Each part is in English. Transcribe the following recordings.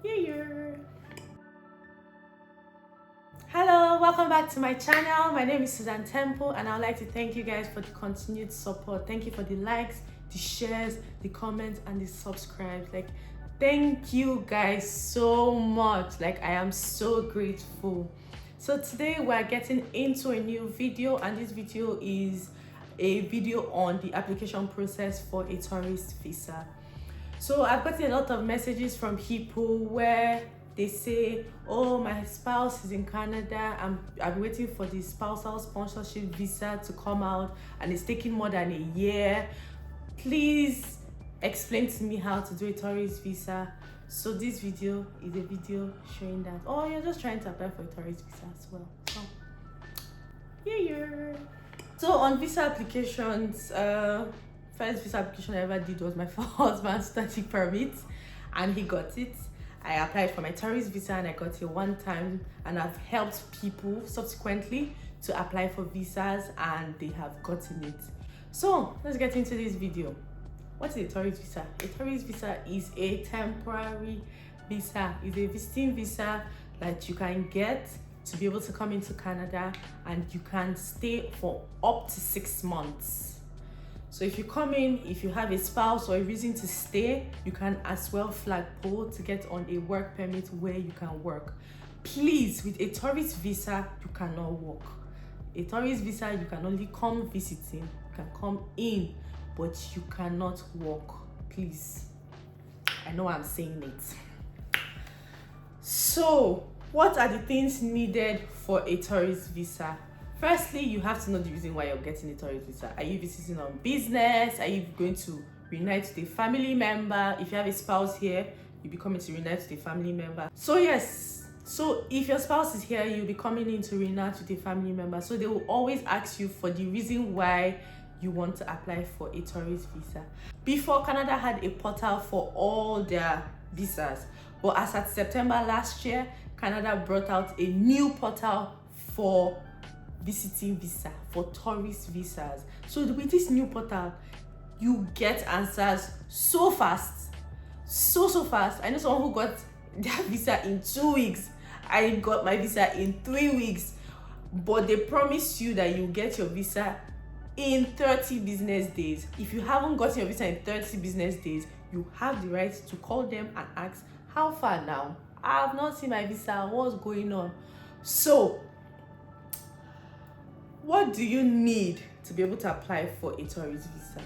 YAYYYY. Hello, welcome back to my channel. My name is Susan Temple and I would like to thank you guys for the continued support. Thank you for the likes, the shares, the comments, and the subscribes. Thank you guys so much. I am so grateful. So today we're getting into a new video, and this video is a video on the application process for a tourist visa. So I've gotten a lot of messages from people where they say, oh, my spouse is in Canada, I'm waiting for the spousal sponsorship visa to come out and it's taking more than a year. Please explain to me how to do a tourist visa. So this video is a video showing that, oh, you're just trying to apply for a tourist visa as well. So yeah. So on visa applications, first visa application I ever did was my husband's study permit, and he got it. I applied for my tourist visa and I got it one time, and I've helped people subsequently to apply for visas and they have gotten it. So let's get into this video. What is a tourist visa? A tourist visa is a temporary visa. It's a visiting visa that you can get to be able to come into Canada, and you can stay for up to 6 months. So if you come in, if you have a spouse or a reason to stay, you can as well flagpole to get on a work permit where you can work. Please, with a tourist visa, you cannot work. A tourist visa, you can only come visiting, you can come in, but you cannot work. Please. I know I'm saying it. So, what are the things needed for a tourist visa? Firstly, you have to know the reason why you're getting a tourist visa. Are you visiting on business? Are you going to reunite with a family member? If you have a spouse here, you'll be coming to reunite with a family member. So yes, so if your spouse is here, you'll be coming in to reunite with a family member. So they will always ask you for the reason why you want to apply for a tourist visa. Before, Canada had a portal for all their visas, but as at September last year, Canada brought out a new portal for visiting visa, for tourist visas. So with this new portal, you get answers so fast, so fast. I know someone who got their visa in 2 weeks. I got my visa in 3 weeks, but they promise you that you get your visa in 30 business days. If you haven't gotten your visa in 30 business days, you have the right to call them and ask, how far now? I have not seen my visa, what's going on? So what do you need to be able to apply for a tourist visa?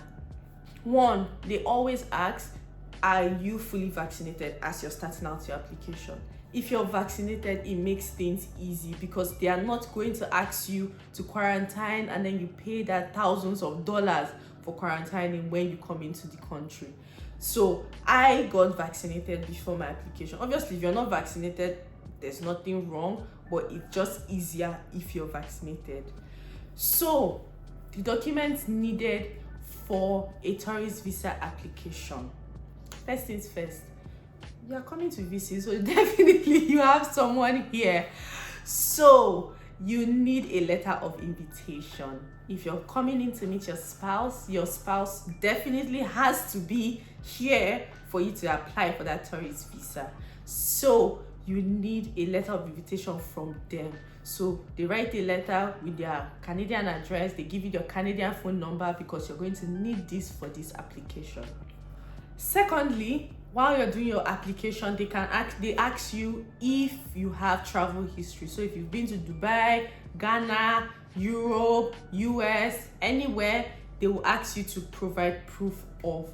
One, they always ask, are you fully vaccinated as you're starting out your application? If you're vaccinated, it makes things easy because they are not going to ask you to quarantine and then you pay that thousands of dollars for quarantining when you come into the country. So I got vaccinated before my application. Obviously, if you're not vaccinated, there's nothing wrong, but it's just easier if you're vaccinated. So the documents needed for a tourist visa application. First things first, you are coming to visit, so definitely you have someone here. So you need a letter of invitation. If you're coming in to meet your spouse definitely has to be here for you to apply for that tourist visa. So you need a letter of invitation from them. So they write a letter with their Canadian address. They give you their Canadian phone number because you're going to need this for this application. Secondly, while you're doing your application, they ask you if you have travel history. So if you've been to Dubai, Ghana, Europe, US, anywhere, they will ask you to provide proof of,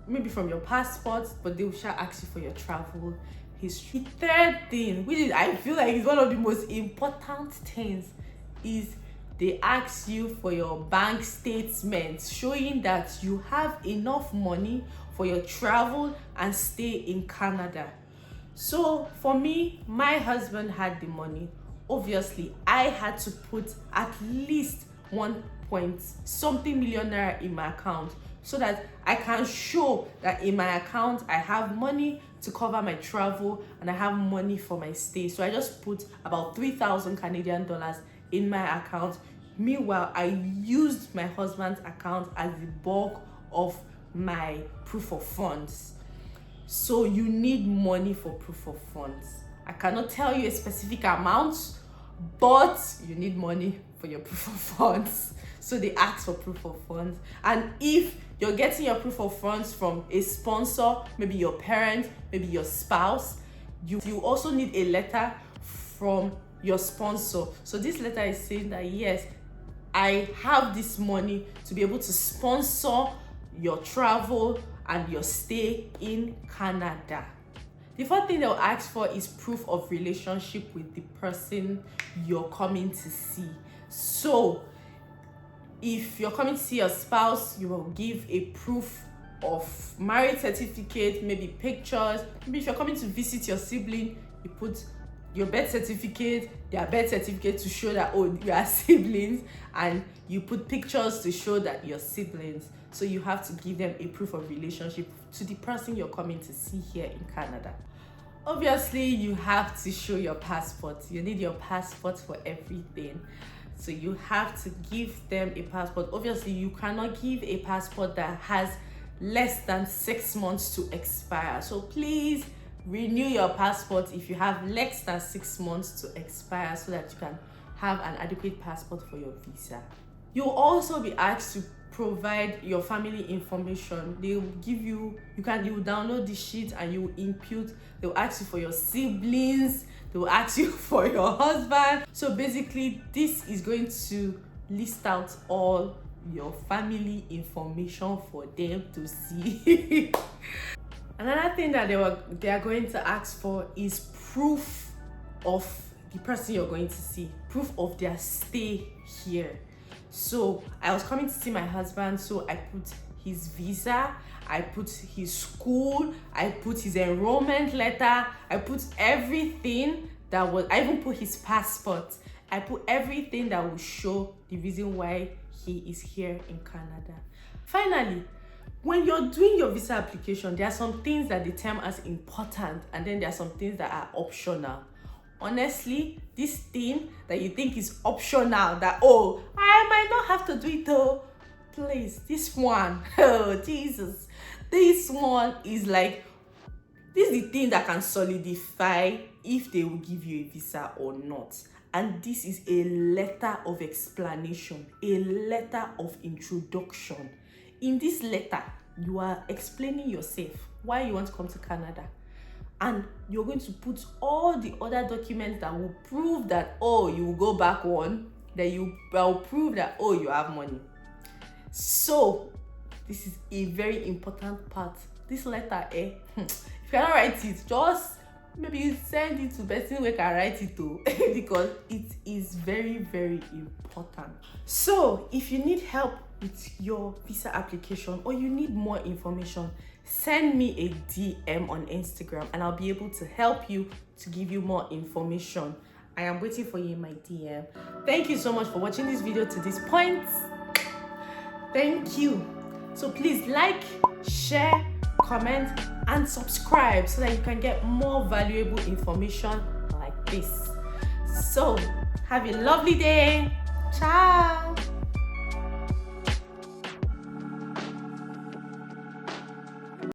maybe from your passport, but they will ask you for your travel history. Third thing, which is I feel like is one of the most important things, is they ask you for your bank statements showing that you have enough money for your travel and stay in Canada. So for me, my husband had the money. Obviously, I had to put at least 1 point something million naira in my account so that I can show that in my account I have money to cover my travel and I have money for my stay. So I just put about 3,000 Canadian dollars in my account. Meanwhile, I used my husband's account as the bulk of my proof of funds. So you need money for proof of funds. I cannot tell you a specific amount, but you need money for your proof of funds. So they ask for proof of funds. And if you're getting your proof of funds from a sponsor, maybe your parent, maybe your spouse, you also need a letter from your sponsor. So this letter is saying that yes, I have this money to be able to sponsor your travel and your stay in Canada. The fourth thing they'll ask for is proof of relationship with the person you're coming to see. So if you're coming to see your spouse, you will give a proof of marriage certificate, maybe pictures. Maybe if you're coming to visit your sibling, you put your birth certificate, their birth certificate to show that, oh, you are siblings, and you put pictures to show that you're siblings. So you have to give them a proof of relationship to the person you're coming to see here in Canada. Obviously, you have to show your passport. You need your passport for everything. So you have to give them a passport. Obviously, you cannot give a passport that has less than 6 months to expire. So please renew your passport if you have less than 6 months to expire, so that you can have an adequate passport for your visa. You'll also be asked to provide your family information. They will give you, you will download the sheet and you will input. They'll ask you for your siblings, they will ask you for your husband. So basically, this is going to list out all your family information for them to see. Another thing that they are going to ask for is proof of the person you're going to see, proof of their stay here. So I was coming to see my husband, so I put his visa, I put his school, I put his enrollment letter, I put everything that was, I even put his passport. I put everything that will show the reason why he is here in Canada. Finally, when you're doing your visa application, there are some things that they term as important, and then there are some things that are optional. Honestly, this thing that you think is optional, that, oh, I might not have to do it, oh, please, this one, oh, Jesus, this one is like, this is the thing that can solidify if they will give you a visa or not. And this is a letter of explanation, a letter of introduction. In this letter, you are explaining yourself, why you want to come to Canada. And you're going to put all the other documents that will prove that, oh, you will go back one, that you will prove that, oh, you have money. So this is a very important part. This letter, if you cannot write it, just maybe send it to person who can write it too, because it is very, very important. So if you need help with your visa application, or you need more information, send me a DM on Instagram and I'll be able to help you, to give you more information. I am waiting for you in my DM. Thank you so much for watching this video to this point. Thank you. So please like, share, comment, and subscribe so that you can get more valuable information like this. So have a lovely day. Ciao.